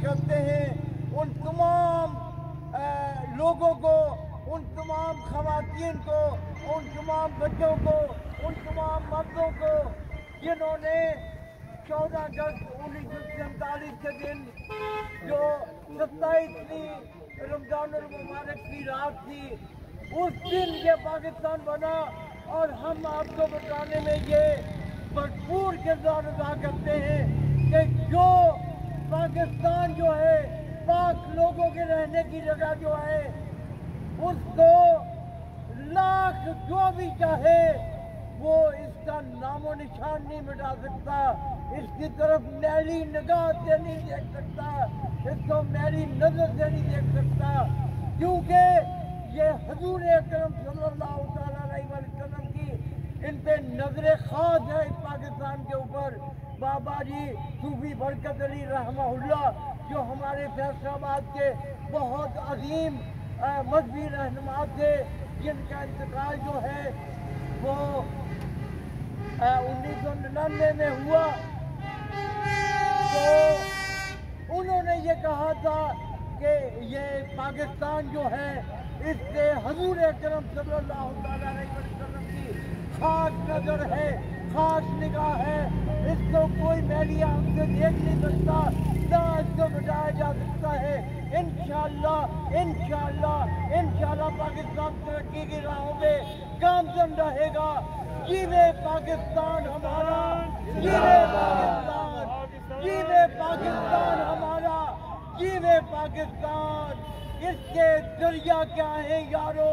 करते हैं उन तमाम लोगों को, उन तमाम खवातीन को, उन तमाम बच्चों को, उन तमाम मर्दों को जिन्होंने 14 अगस्त 1947 के दिन जो 27वीं रमजान मुबारक की रात थी, उस दिन ये पाकिस्तान बना। और हम आपको बताने में ये भरपूर किरदार अदा करते हैं कि जो पाकिस्तान जो है, पाक लोगों के रहने की जगह जो है, उसको लाख जो भी चाहे वो इसका नामो निशान नहीं मिटा सकता, इसकी तरफ मैली निगाह से नहीं देख सकता, इसको मैली नजर से नहीं देख सकता, क्योंकि ये हजूर अकरम सल्लल्लाहु अलैहि वसल्लम की इन पे नजर खास है इस पाकिस्तान के ऊपर। बाबा जी सूफी बरकत अली रहमहुल्लाह, जो हमारे फैसलाबाद के बहुत अजीम मजहबी रहनुमा थे, जिनका इंतकाल जो है वो 1999 में हुआ, तो उन्होंने ये कहा था कि ये पाकिस्तान जो है इससे हजूर अकरम सल्लल्लाहु अलैहि वसल्लम की खास नजर है, खास निगाह है, इसको कोई मैली आंख से देख नहीं सकता, ना इसको मिटाया जा सकता है। इंशाअल्लाह इंशाअल्लाह इंशाअल्लाह पाकिस्तान तरक्की की राहों में गामजन रहेगा। जीवे पाकिस्तान हमारा, जीवे पाकिस्तान, जीवे पाकिस्तान हमारा, जीवे पाकिस्तान। इसके दरिया क्या है यारो,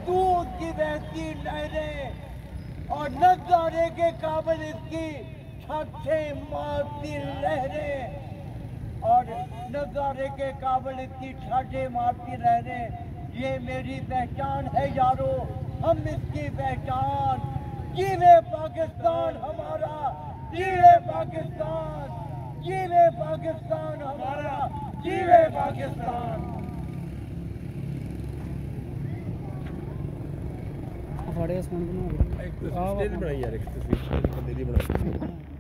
दूध की बहती नहरें और नजारे के काबिल इसकी छाछें मारती लहरें, और नजारे के काबिल इसकी छाछें मारती लहरें। ये मेरी पहचान है यारो, हम इसकी पहचान। जीवे पाकिस्तान हमारा, जीवे पाकिस्तान, जीवे पाकिस्तान हमारा, जीवे पाकिस्तान। एक तस्वीर बनाई यार, एक तस्वीर बंदे दी बनाई।